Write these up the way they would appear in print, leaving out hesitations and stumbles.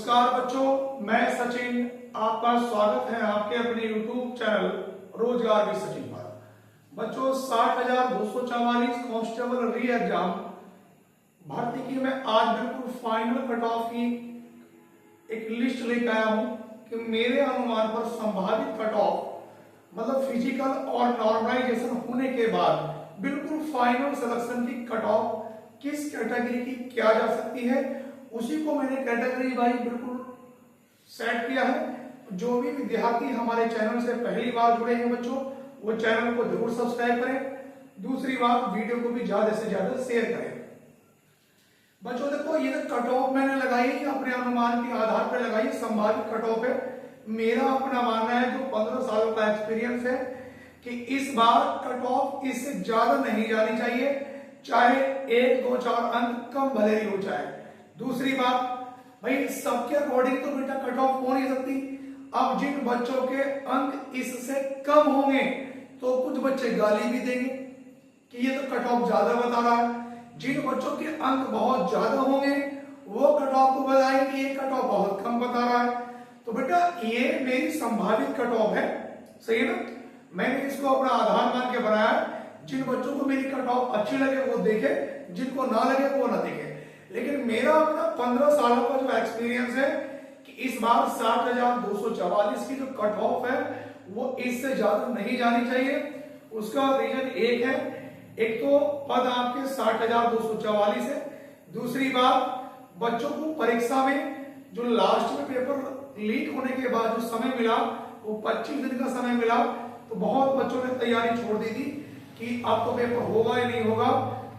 नमस्कार बच्चों, मैं सचिन। आपका स्वागत है आपके अपने YouTube चैनल रोजगार भी सचिन पर। बच्चों 60,244 कांस्टेबल री एग्जाम भर्ती की मैं आज बिल्कुल फाइनल कट ऑफ की एक लिस्ट लेकर आया हूं कि मेरे अनुमान पर संभावित कट ऑफ मतलब फिजिकल और नॉर्मलाइजेशन होने के बाद बिल्कुल फाइनल सिलेक्शन की कट ऑफ किस कैटेगरी की क्या जा सकती है, उसी को मैंने कैटेगरी वाइज बिल्कुल सेट किया है। जो भी विद्यार्थी हमारे चैनल से पहली बार जुड़े हैं बच्चों, वो चैनल को जरूर सब्सक्राइब करें। दूसरी बात, वीडियो को भी ज्यादा से ज्यादा शेयर करें। बच्चों देखो, ये कट ऑफ मैंने लगाई अपने अनुमान के आधार पर लगाई, संभावित कट ऑफ है। मेरा अपना मानना है, जो 15 सालों का एक्सपीरियंस है, कि इस बार कट ऑफ इससे ज्यादा नहीं जानी चाहिए, चाहे 1, 2, 4 अंक कम भले ही हो जाए। दूसरी बात भाई, सबके अकॉर्डिंग तो बेटा कट ऑफ हो नहीं सकती। अब जिन बच्चों के अंक इससे कम होंगे तो कुछ बच्चे गाली भी देंगे कि ये तो कट ऑफ ज्यादा बता रहा है। जिन बच्चों के अंक बहुत ज्यादा होंगे वो कट ऑफ को बताएंगे कि ये कट ऑफ बहुत कम बता रहा है। तो बेटा ये मेरी संभावित कट ऑफ है, सही है ना। मैंने इसको अपना आधार मान के बनाया। जिन बच्चों को मेरी कट ऑफ अच्छी लगे वो देखे, जिनको ना लगे वो ना देखे। लेकिन मेरा अपना 15 सालों का जो एक्सपीरियंस है कि इस बार 60,244 की जो कट ऑफ है वो इससे ज्यादा नहीं जानी चाहिए। उसका रीजन एक है, एक तो पद आपके 60,244 है। दूसरी बात, बच्चों को परीक्षा में जो लास्ट में पेपर लीक होने के बाद जो समय मिला वो 25 दिन का समय मिला, तो बहुत बच्चों ने तैयारी छोड़ दी थी कि अब तो पेपर होगा या नहीं होगा।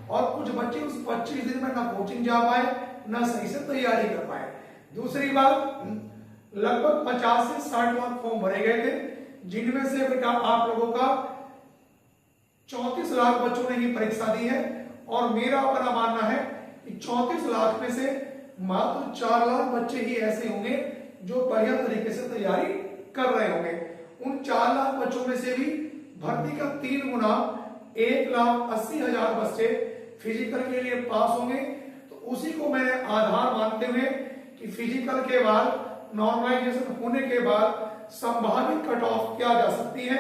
और कुछ बच्चे उस 25 दिन में ना कोचिंग जा पाए, ना सही से तैयारी कर पाए। दूसरी बात, लगभग 50 से 60 लाख फॉर्म भरे गए थे, जिनमें से बेटा आप लोगों का 34 लाख बच्चों ने ही परीक्षा दी है। और मेरा अपना मानना है कि 34 लाख में से मात्र 4 लाख बच्चे ही ऐसे होंगे जो बढ़िया तरीके से तैयारी कर रहे होंगे। उन 4 लाख बच्चों में से भी भर्ती का 3 गुना 1,80,000 बच्चे फिजिकल के लिए पास होंगे। तो उसी को मैंने आधार मानते हुए कि फिजिकल के बाद नॉर्मलाइजेशन होने के बाद संभावित कट ऑफ क्या जा सकती है।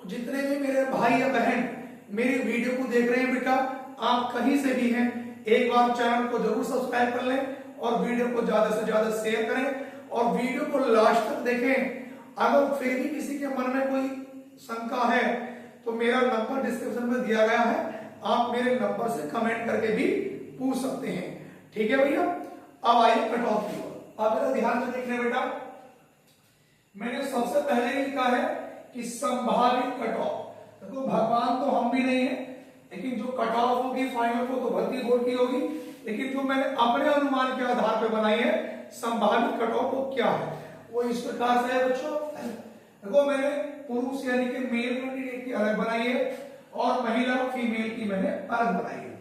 जितने भी मेरे भाई या बहन मेरी वीडियो को देख रहे हैं बेटा, आप कहीं से भी हैं, एक बार चैनल को जरूर सब्सक्राइब कर लें और वीडियो को ज्यादा से ज्यादा शेयर करें और वीडियो को लास्ट तक देखें। अगर फिर भी किसी के मन में कोई शंका है तो मेरा नंबर डिस्क्रिप्शन में दिया गया है, आप मेरे नंबर से कमेंट करके भी पूछ सकते हैं। ठीक है भैया। अब आइए कट ऑफ की ओर। अब मेरा ध्यान से देखना बेटा, मैंने सबसे पहले लिखा है कि संभावित कट ऑफ। देखो भगवान तो हम भी नहीं है, लेकिन जो कट ऑफ होगी फाइनल को तो भर्ती बोर्ड की होगी। लेकिन जो मैंने अपने अनुमान के आधार पर बनाई है संभावित कट ऑफ वो क्या है, वो इस प्रकार से है बच्चों। देखो मैंने पुरुष यानी कि मेल कैंडिडेट की अलग बनाई है और महिला फीमेल की मैंने अलग बनाई है।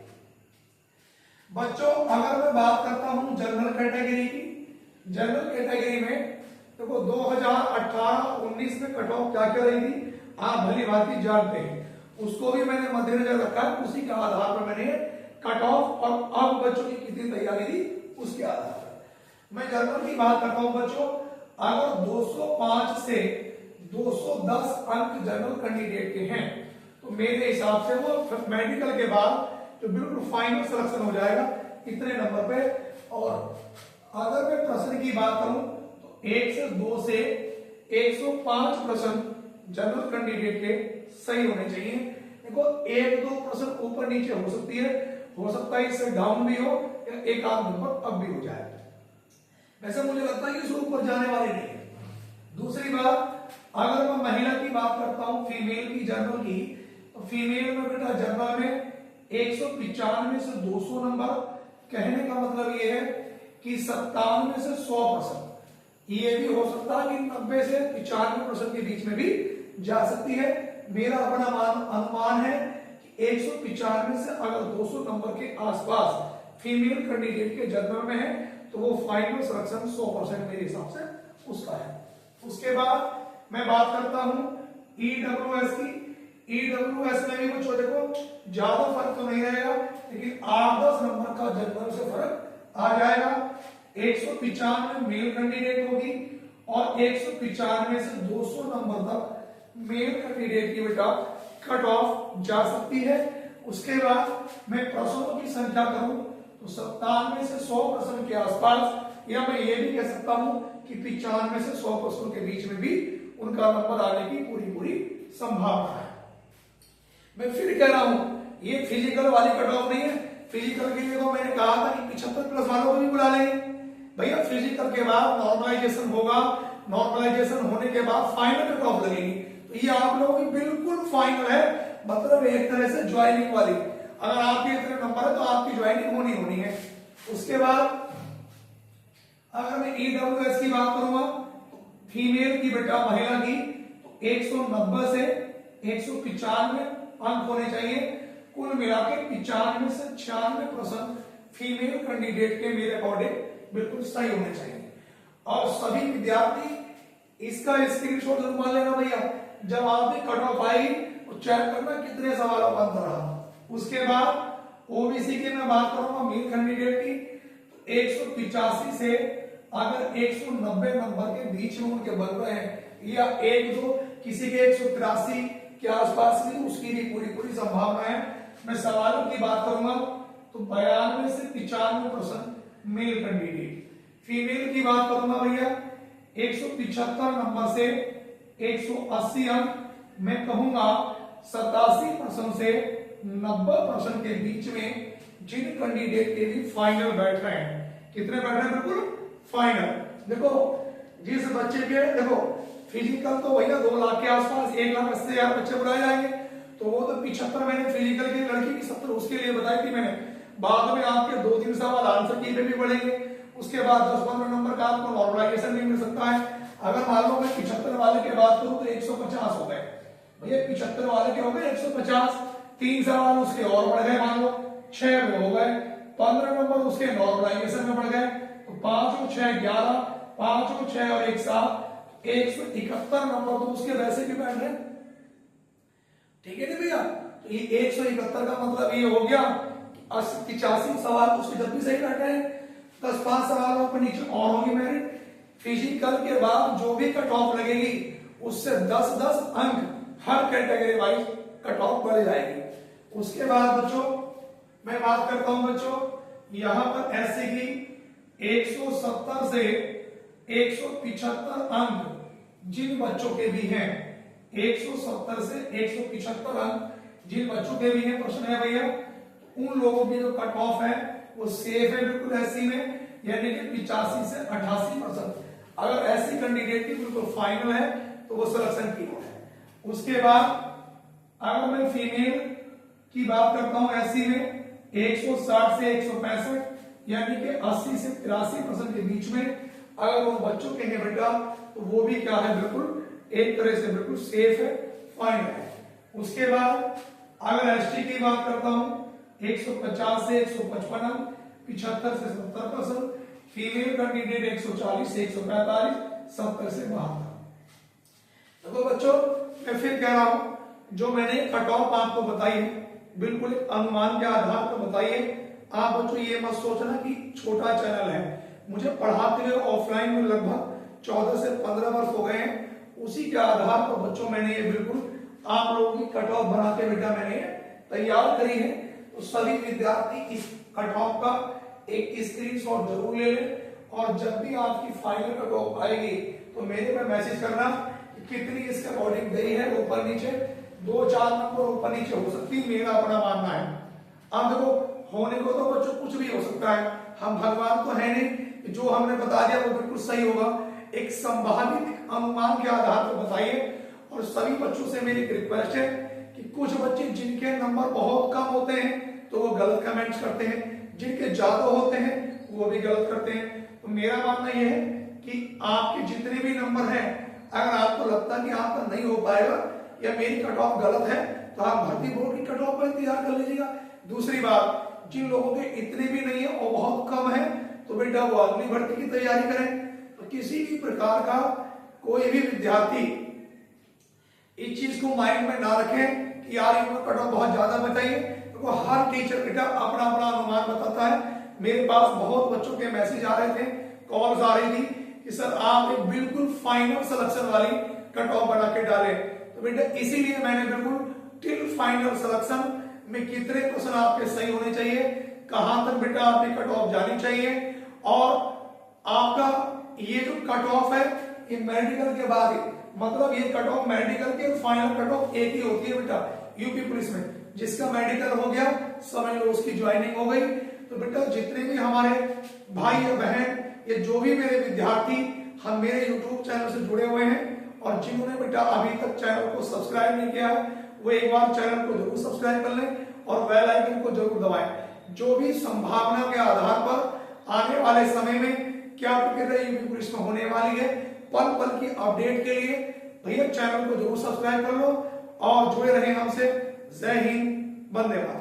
बच्चों अगर मैं बात करता हूं जनरल कैटेगरी की, जनरल कैटेगरी में देखो 2018-19 में कट ऑफ क्या क्या रही थी आप भली भांति जानते हैं, उसको भी मैंने मद्देनजर रखा है। उसी के आधार पर मैंने कट ऑफ और अब बच्चों की कितनी तैयारी थी उसके आधार पर मैं जनरल की बात करता हूं। बच्चों अगर 205 से 210 अंक जनरल कैंडिडेट के हैं तो मेरे हिसाब से वो मेडिकल के बाद जो बिल्कुल फाइनल सिलेक्शन हो जाएगा इतने नंबर पे। और अगर मैं प्रश्न की बात करूं तो 1 से 2 से 105 प्रश्न जनरल कैंडिडेट के सही होने चाहिए। देखो 1-2 प्रश्न ऊपर नीचे हो सकती है, हो सकता है इससे डाउन भी हो या एक आध नंबर अप भी हो जाए। वैसे मुझे लगता है कि इससे ऊपर जाने वाले नहीं है। दूसरी बात, अगर मैं महिला की बात करता हूं, फीमेल की जनरल की, तो फीमेल में बेटा जनरल में 195 से 200 नंबर, कहने का मतलब ये है कि 57 से 100%, ये भी हो सकता है कि 90 से 95% के बीच में भी जा सकती है। मेरा अपना अनुमान है कि 195 से अगर 200 नंबर के आसपास फीमेल कैंडिडेट के जनरल में है तो वो फाइनल सिलेक्शन 100% मेरे हिसाब से उसका है। उसके बाद मैं बात करता हूं ईडब्ल्यूएस की। ईडब्ल्यूएस में भी बच्चों देखो ज्यादा फर्क तो नहीं रहेगा, लेकिन 8-10 नंबर का जनरल से फर्क आ जाएगा। 195 मेल कैंडिडेट होगी और 195 से 200 नंबर तक मेल कैंडिडेट की बेटा कट ऑफ जा सकती है। उसके बाद मैं प्रश्नों की संख्या करूं तो 97 से 100 प्रश्न के आसपास, या मैं ये भी कह सकता हूं कि 95 से 100 प्रश्नों के बीच में भी उनका नंबर आने की पूरी पूरी संभावना है। मैं फिर कह रहा हूं ये फिजिकल वाली कट ऑफ नहीं है। फिजिकल के लिए तो मैंने कहा था कि 75 प्लस वालों को भी बुला लेंगे भैया। फिजिकल के बाद नॉर्मलाइजेशन होगा, नॉर्मलाइजेशन होने के बाद फाइनल कट ऑफ लगेगी। तो ये आप लोगों की बिल्कुल फाइनल है, मतलब एक तरह से ज्वाइनिंग वाली। अगर आपके इतने नंबर है तो आपकी ज्वाइनिंग होनी है। उसके बाद अगर मैं ईडब्ल्यूएस की बात करूंगा, फीमेल की बेटा महिला की तो 190 से 195 अंक होने चाहिए। कुल मिला के 95 से 96% फीमेल कैंडिडेट के मेरे अकॉर्डिंग बिल्कुल सही होने चाहिए। और सभी विद्यार्थी इसका स्क्रीनशॉट जरूर मान लेना भैया। जब आपकी कट ऑफ आई तो चेक करना कितने सवालों का अंतर रहा। उसके बाद ओबीसी की मैं बात करूंगा मेल कैंडिडेट की, तो 185 से अगर 190 नंबर के बीच में उनके बन रहे हैं, या एक दो किसी के 183 के आसपास में, उसकी भी पूरी पूरी संभावना है। मैं सवालों की बात करूंगा तो 92 से 95% मेल कैंडिडेट। फीमेल की बात करूंगा भैया 175 नंबर से 180 अंक, मैं कहूंगा 87% से 90% के बीच में जिन कैंडिडेट के लिए फाइनल बैठ रहे हैं। कितने बैठ रहे हैं? बिल्कुल फाइनल। देखो जिस बच्चे के, देखो फिजिकल तो भैया 2 लाख के आसपास, 1,80,000 बच्चे बुलाए जाएंगे, तो वो तो 75 मैंने फिजिकल की लड़की की 70 उसके लिए बताई थी मैंने। बाद में आपके 2-3 सवाल आंसर की पे भी पड़ेंगे। उसके बाद 10-15 नंबर का आपको नॉर्मलाइजेशन भी मिल सकता है। अगर मान लो मैं 75 वाले की बात करूं तो 150 हो गए भैया। 75 वाले के हो गए 150, 3 सवाल उसके और बढ़ गए, मान लो 6 में हो गए, 15 नंबर उसके नॉर्मलाइजेशन में बढ़ गए, तो 5 और 6 11, 5 और 6 और 1 7, 171 नंबर तो उसके वैसे भी बैठ रहे। ठीक है ना भैया? तो ये 171 का मतलब ये हो गया 85 सवाल उसके जब भी सही बैठ रहे हैं। 10-5 सवालों पर नीचे और होगी मेरिट। फिजिकल के बाद जो भी कट ऑफ लगेगी उससे 10-10 अंक हर कैटेगरी वाइज कट ऑफ बढ़ जाएगी। उसके बाद बच्चों मैं बात करता हूं बच्चों, यहां पर एससी की 170 से 175 अंक जिन बच्चों के भी हैं, 170 से 175 अंक जिन बच्चों के भी हैं, प्रश्न है भैया उन लोगों की जो कट ऑफ है वो सेफ है बिल्कुल एससी में, यानी कि 85 से 88%। अगर एससी कैंडिडेट की बिल्कुल फाइनल है तो वो सिलेक्शन की है। उसके बाद अगर मैं फीमेल की बात करता हूं एससी में 160 से 165, यानी कि 80 से 83% के बीच में अगर वो बच्चों के हैं बेटा, तो वो भी क्या है, बिल्कुल एक तरह से बिल्कुल सेफ है, फाइनल है। उसके बाद अगर एसटी की बात करता हूं 150 से 155, 75 से 70%, फीमेल कैंडिडेट 140 से 145, 70 से 72। देखो बच्चों मैं फिर कह रहा हूं, जो मैंने कट ऑफ आपको बताई है बिल्कुल अनुमान के आधार पर बताइए। आप बच्चों ये मत सोचना कि छोटा चैनल है, मुझे पढ़ाते हुए ऑफलाइन में लगभग 14 से 15 वर्ष हो गए हैं। उसी के आधार पर बच्चों मैंने ये बिल्कुल आप लोगों की कट ऑफ बना के बेटा मैंने तैयार करी है। तो सभी विद्यार्थी इस कट ऑफ का एक स्क्रीनशॉट जरूर ले लें, और जब भी आपकी फाइनल कट ऑफ आएगी तो मेरे पे मैसेज करना कि कितनी इसके अकॉर्डिंग गई है। ऊपर नीचे 2-4 नंबर ऊपर नीचे हो सकती है, मेरा अपना मानना है। अब देखो होने को तो बच्चों कुछ भी हो सकता है, हम भगवान तो है नहीं, जो हमने बता दिया वो बिल्कुल सही होगा। एक संभावित अनुमान के आधार पर बताइए। और सभी बच्चों से मेरी रिक्वेस्ट है कि कुछ बच्चे जिनके नंबर बहुत कम होते हैं तो वो गलत कमेंट्स करते हैं, जिनके ज्यादा होते हैं वो भी गलत करते हैं। तो मेरा मानना यह है कि आपके जितने भी नंबर हैं, अगर आपको लगता है कि आपका नहीं हो पाएगा या मेरी कट ऑफ गलत है, तो आप भर्ती बोर्ड की कट ऑफ पर इंतजार कर लीजिएगा। दूसरी बात, जिन लोगों के इतने भी नहीं है और बहुत कम है, तो बेटा वो अगली भर्ती की तैयारी करें। तो किसी भी प्रकार का कोई भी विद्यार्थी इस चीज को माइंड में ना रखें कि यार इनको कट ऑफ बहुत ज्यादा बताइए। तो हर टीचर बेटा अपना अपना अनुमान बताता है, मेरे पास बहुत बच्चों के मैसेज आ रहे थे, कॉल्स आ रही थी कि सर आप एक बिल्कुल फाइनल सिलेक्शन वाली कट ऑफ बना के डाले। तो बेटा इसीलिए मैंने बिल्कुल टिल फाइनल सिलेक्शन में कितने क्वेश्चन आपके सही होने चाहिए, कहां तक बेटा आपकी कट ऑफ जानी चाहिए, और आपका ये जो कट ऑफ है ये मेडिकल के बाद ही, मतलब ये कट ऑफ मेडिकल के फाइनल कट ऑफ एक ही होती है बेटा यूपी पुलिस में। जिसका मेडिकल हो गया समझ लो उसकी ज्वाइनिंग हो गई। तो बेटा जितने भी हमारे भाई या बहन या जो भी मेरे विद्यार्थी हम मेरे यूट्यूब चैनल से जुड़े हुए हैं और जिन्होंने बेटा अभी तक चैनल को सब्सक्राइब नहीं किया है वो एक बार चैनल को जरूर सब्सक्राइब कर लें और बेल आइकन को जरूर दबाएं। जो भी संभावना के आधार पर आने वाले समय में क्या प्रक्रिया यूपी पुलिस में होने वाली है, पल पल की अपडेट के लिए भैया चैनल को जरूर सब्सक्राइब कर लो और जुड़े रहें हमसे। जय हिंद, वंदे मातरम।